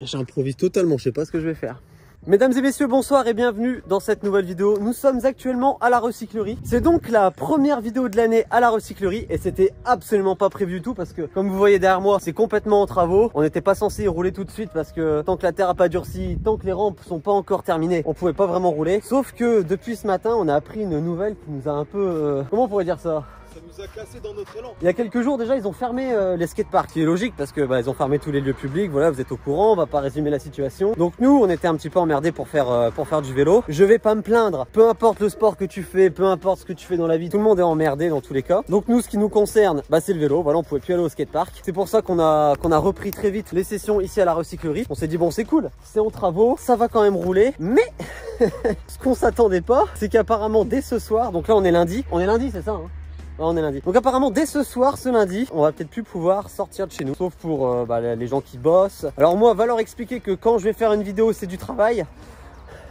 J'improvise totalement, je sais pas ce que je vais faire. Mesdames et messieurs, bonsoir et bienvenue dans cette nouvelle vidéo. Nous sommes actuellement à la recyclerie. C'est donc la première vidéo de l'année à la recyclerie et c'était absolument pas prévu du tout parce que comme vous voyez derrière moi, c'est complètement en travaux. On n'était pas censé y rouler tout de suite parce que tant que la terre a pas durci, tant que les rampes sont pas encore terminées, on pouvait pas vraiment rouler. Sauf que depuis ce matin, on a appris une nouvelle qui nous a un peu... comment on pourrait dire ça ? Ça nous a cassé dans notre élan. Il y a quelques jours déjà ils ont fermé les skateparks, qui est logique parce que ils ont fermé tous les lieux publics. Voilà, vous êtes au courant, on va pas résumer la situation. Donc nous on était un petit peu emmerdés pour faire du vélo. Je vais pas me plaindre, peu importe le sport que tu fais, peu importe ce que tu fais dans la vie, tout le monde est emmerdé dans tous les cas. Donc nous ce qui nous concerne, c'est le vélo. Voilà, on pouvait plus aller au skatepark. C'est pour ça qu'on a repris très vite les sessions ici à la recyclerie. On s'est dit bon c'est cool, c'est en travaux, ça va quand même rouler, mais ce qu'on s'attendait pas, c'est qu'apparemment dès ce soir, donc là on est lundi c'est ça hein. On est lundi. Donc apparemment dès ce soir, ce lundi, on va peut-être plus pouvoir sortir de chez nous. Sauf pour les gens qui bossent. Alors moi, va leur expliquer que quand je vais faire une vidéo, c'est du travail.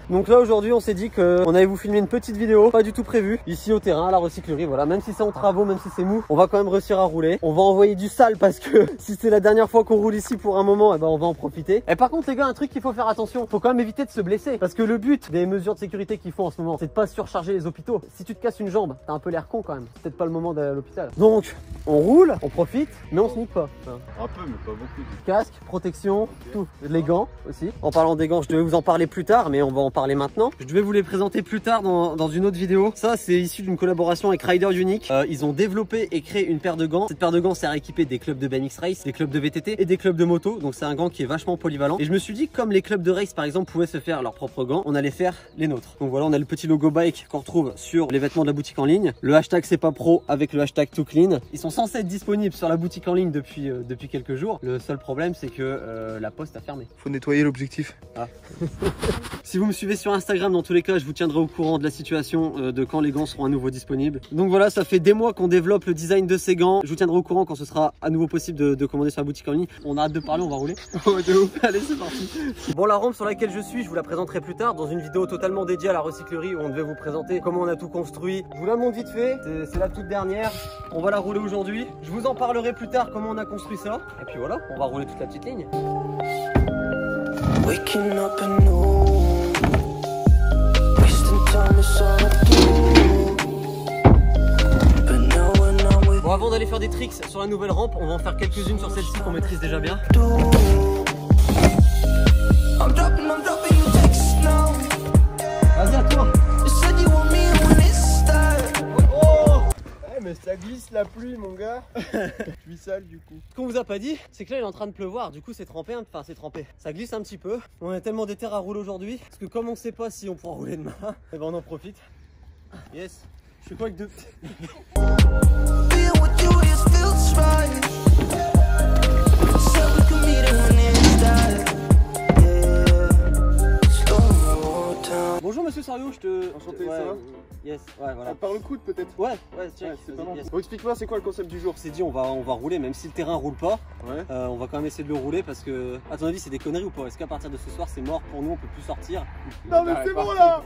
Donc là aujourd'hui on s'est dit qu'on allait vous filmer une petite vidéo, pas du tout prévue, ici au terrain à la recyclerie. Voilà, même si c'est en travaux, même si c'est mou, on va quand même réussir à rouler. On va envoyer du sale parce que si c'est la dernière fois qu'on roule ici pour un moment, on va en profiter. Et par contre les gars, un truc qu'il faut faire attention, faut quand même éviter de se blesser. Parce que le but des mesures de sécurité qu'ils font en ce moment, c'est de pas surcharger les hôpitaux. Si tu te casses une jambe, t'as un peu l'air con quand même. C'est peut-être pas le moment d'aller à l'hôpital. Donc on roule, on profite, mais on se nique pas. Un peu mais pas beaucoup. Casque, protection, tout. Les gants aussi. En parlant des gants, je devais vous en parler plus tard, mais on va en parler maintenant. Je vais vous les présenter plus tard dans une autre vidéo. Ça c'est issu d'une collaboration avec Rider Unique. Ils ont développé et créé une paire de gants. Cette paire de gants sert à équiper des clubs de BMX Race, des clubs de VTT et des clubs de moto. Donc c'est un gant qui est vachement polyvalent. Et je me suis dit comme les clubs de race par exemple pouvaient se faire leurs propres gants, on allait faire les nôtres. Donc voilà, on a le petit logo bike qu'on retrouve sur les vêtements de la boutique en ligne. Le hashtag c'est pas pro avec le hashtag too clean. Ils sont censés être disponibles sur la boutique en ligne depuis quelques jours. Le seul problème c'est que la poste a fermé. Faut nettoyer l'objectif. Ah. Si vous me suivez sur Instagram, dans tous les cas, je vous tiendrai au courant de la situation de quand les gants seront à nouveau disponibles. Donc voilà, ça fait des mois qu'on développe le design de ces gants. Je vous tiendrai au courant quand ce sera à nouveau possible de commander sur la boutique en ligne. On a hâte de parler, on va rouler. De ouf. Allez, c'est parti. Bon, la rampe sur laquelle je suis, je vous la présenterai plus tard dans une vidéo totalement dédiée à la recyclerie où on devait vous présenter comment on a tout construit. Je vous la montre vite fait, c'est la toute dernière. On va la rouler aujourd'hui. Je vous en parlerai plus tard comment on a construit ça. Et puis voilà, on va rouler toute la petite ligne. Waking up anew. Bon, avant d'aller faire des tricks sur la nouvelle rampe, on va en faire quelques-unes sur celle-ci qu'on maîtrise déjà bien. Vas-y à toi. Oh mais ça glisse la pluie mon gars. Je suis sale du coup. Ce qu'on vous a pas dit, c'est que là il est en train de pleuvoir, du coup c'est trempé, enfin c'est trempé. Ça glisse un petit peu. On est tellement déter à rouler aujourd'hui, parce que comme on sait pas si on pourra rouler demain, et on en profite. Yes. Je fais quoi avec deux? Bonjour monsieur Sario, je te... Enchanté, ça va? Yes, ouais voilà. Par le coude peut-être? Ouais, tiens, c'est pas mal. yes. Bon, explique-moi c'est quoi le concept du jour? On s'est dit on va rouler, même si le terrain roule pas, ouais. On va quand même essayer de le rouler parce que, à ton avis c'est des conneries ou pas? Est-ce qu'à partir de ce soir c'est mort pour nous, on peut plus sortir? Non mais c'est bon là.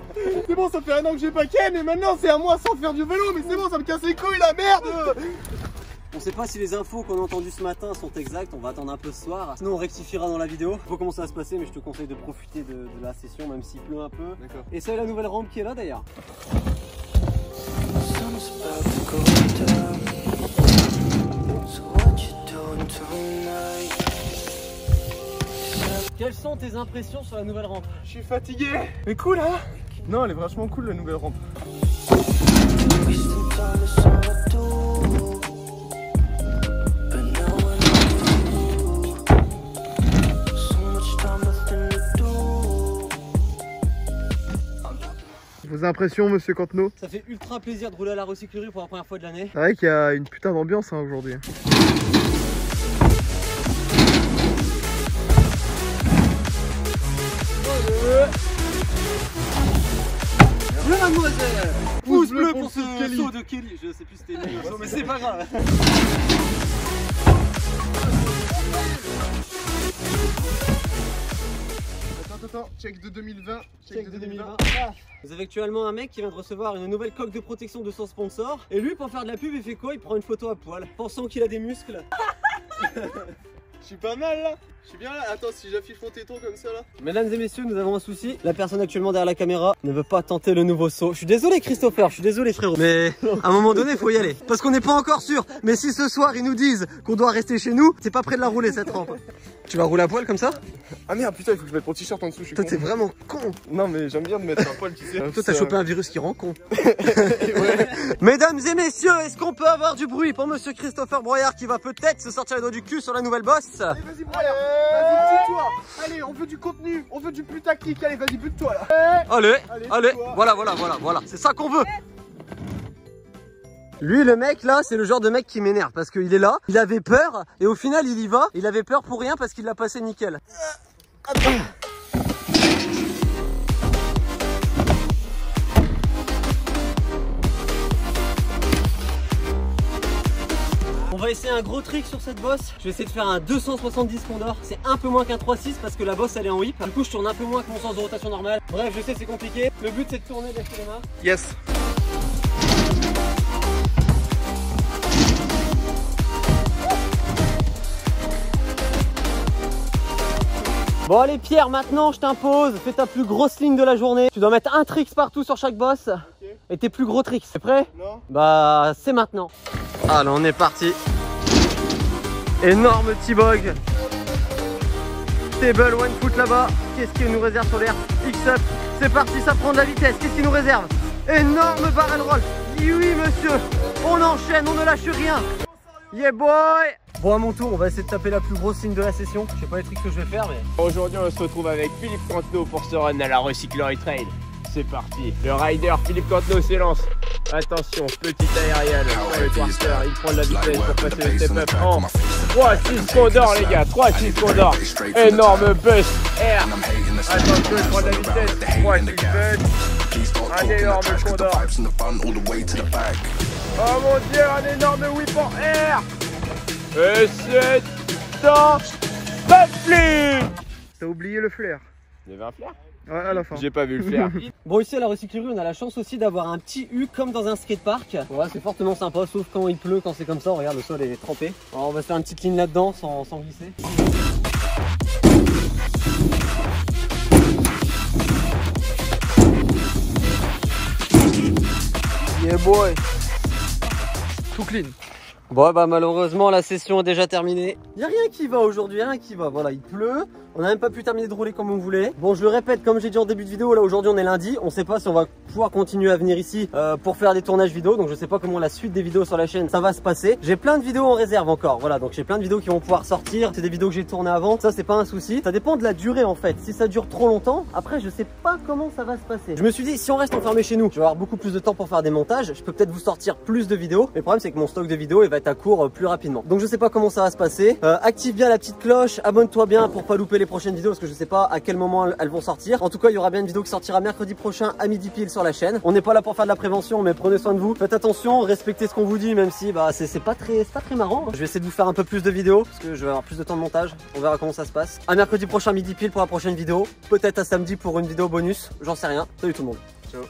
C'est bon, ça fait un an que j'ai pas ken et maintenant c'est à moi sans faire du vélo, mais c'est bon, ça me casse les couilles la merde. On sait pas si les infos qu'on a entendues ce matin sont exactes, on va attendre un peu ce soir. Sinon on rectifiera dans la vidéo. Faut comment ça va se passer, mais je te conseille de profiter de la session même s'il pleut un peu. D'accord. Et c'est la nouvelle rampe qui est là d'ailleurs. Quelles sont tes impressions sur la nouvelle rampe? Je suis fatigué. Mais cool hein? Non, elle est vachement cool la nouvelle rampe. Vos impressions, monsieur Cantenot? Ça fait ultra plaisir de rouler à la recyclerie pour la première fois de l'année. C'est vrai qu'il y a une putain d'ambiance hein, aujourd'hui. Bleu mademoiselle. Pouce bleu pour ce Kelly. saut de Kelly. Je sais plus si c'était une mais c'est pas grave. Attends, check de 2020. Check de 2020. Ah. Vous avez actuellement un mec qui vient de recevoir une nouvelle coque de protection de son sponsor. Et lui, pour faire de la pub, il fait quoi? Il prend une photo à poil, pensant qu'il a des muscles. Je suis pas mal là. Je suis bien là. Attends, si j'affiche mon téton comme ça là. Mesdames et messieurs, nous avons un souci. La personne actuellement derrière la caméra ne veut pas tenter le nouveau saut. Je suis désolé Christopher, je suis désolé frérot. Mais à un moment donné, il faut y aller. Parce qu'on n'est pas encore sûr. Mais si ce soir ils nous disent qu'on doit rester chez nous, t'es pas prêt de la rouler cette rampe. Tu vas rouler à poil comme ça? Ah merde, putain, il faut que je mette mon t-shirt en dessous. Toi t'es vraiment con. Non, mais j'aime bien de mettre un poil, tu sais. Toi t'as chopé un virus qui rend con. Ouais. Mesdames et messieurs, est-ce qu'on peut avoir du bruit pour monsieur Christopher Broyard qui va peut-être se sortir les doigts du cul sur la nouvelle bosse? Allez, vas-y, Broyard. Vas-y, bute-toi. Allez, on veut du contenu. On veut du putaclic. Allez, vas-y, bute-toi là. Allez, voilà, c'est ça qu'on veut. Lui le mec là c'est le genre de mec qui m'énerve parce qu'il est là, il avait peur et au final il y va, il avait peur pour rien parce qu'il l'a passé nickel. On va essayer un gros trick sur cette bosse. Je vais essayer de faire un 270 condor. C'est un peu moins qu'un 3-6 parce que la bosse elle est en whip. Du coup je tourne un peu moins que mon sens de rotation normal. Bref, je sais c'est compliqué. Le but c'est de tourner, lâcher les mains. Yes. Bon allez Pierre, maintenant je t'impose, fais ta plus grosse ligne de la journée. Tu dois mettre un tricks partout sur chaque boss. Okay. Et tes plus gros tricks. T'es prêt? Non. Bah c'est maintenant. Allez on est parti. Énorme T-bog. Table one foot là-bas. Qu'est-ce qu'il nous réserve sur l'air? X-up. C'est parti, ça prend de la vitesse. Qu'est-ce qu'il nous réserve? Énorme barrel roll. Oui monsieur. On enchaîne, on ne lâche rien. Yeah boy. Bon à mon tour, on va essayer de taper la plus grosse ligne de la session. Je sais pas les tricks que je vais faire mais... Aujourd'hui on se retrouve avec Philippe Cantenot pour ce run à la Recyclerie Trail. C'est parti, le rider Philippe Cantenot s'élance. Attention, petite aérienne sur le quarter, il prend de la vitesse pour passer le step up en 3-6 condor les gars, 3-6 condor. Énorme bust air. Attention, il prend de la vitesse, 3-6 bust. Un énorme condor. Oh mon dieu, un énorme whip en air. Et c'est dans backflip. T'as oublié le flair. Il y avait un flair? Ouais, à la fin. J'ai pas vu le flair. Bon ici à la recyclerie on a la chance aussi d'avoir un petit U comme dans un skatepark. Ouais, c'est fortement sympa sauf quand il pleut, quand c'est comme ça, regarde le sol est trempé. Alors on va se faire une petite ligne là-dedans sans glisser. Yeah boy. Tout clean. Bon bah malheureusement la session est déjà terminée. Il y a rien qui va aujourd'hui, rien qui va. Voilà, il pleut. On n'a même pas pu terminer de rouler comme on voulait. Bon, je le répète, comme j'ai dit en début de vidéo, là aujourd'hui on est lundi. On sait pas si on va pouvoir continuer à venir ici pour faire des tournages vidéo. Donc je sais pas comment la suite des vidéos sur la chaîne ça va se passer. J'ai plein de vidéos en réserve encore. Voilà, donc j'ai plein de vidéos qui vont pouvoir sortir. C'est des vidéos que j'ai tournées avant. Ça c'est pas un souci. Ça dépend de la durée en fait. Si ça dure trop longtemps, après je sais pas comment ça va se passer. Je me suis dit si on reste enfermé chez nous, je vais avoir beaucoup plus de temps pour faire des montages. Je peux peut-être vous sortir plus de vidéos. Mais le problème c'est que mon stock de vidéos il va être à court plus rapidement. Donc je sais pas comment ça va se passer. Active bien la petite cloche, abonne-toi bien pour pas louper les prochaines vidéos parce que je sais pas à quel moment elles vont sortir. En tout cas, il y aura bien une vidéo qui sortira mercredi prochain à midi pile sur la chaîne. On n'est pas là pour faire de la prévention, mais prenez soin de vous. Faites attention, respectez ce qu'on vous dit, même si bah c'est pas très marrant. Je vais essayer de vous faire un peu plus de vidéos parce que je vais avoir plus de temps de montage. On verra comment ça se passe. À mercredi prochain midi pile pour la prochaine vidéo. Peut-être à samedi pour une vidéo bonus. J'en sais rien. Salut tout le monde. Ciao.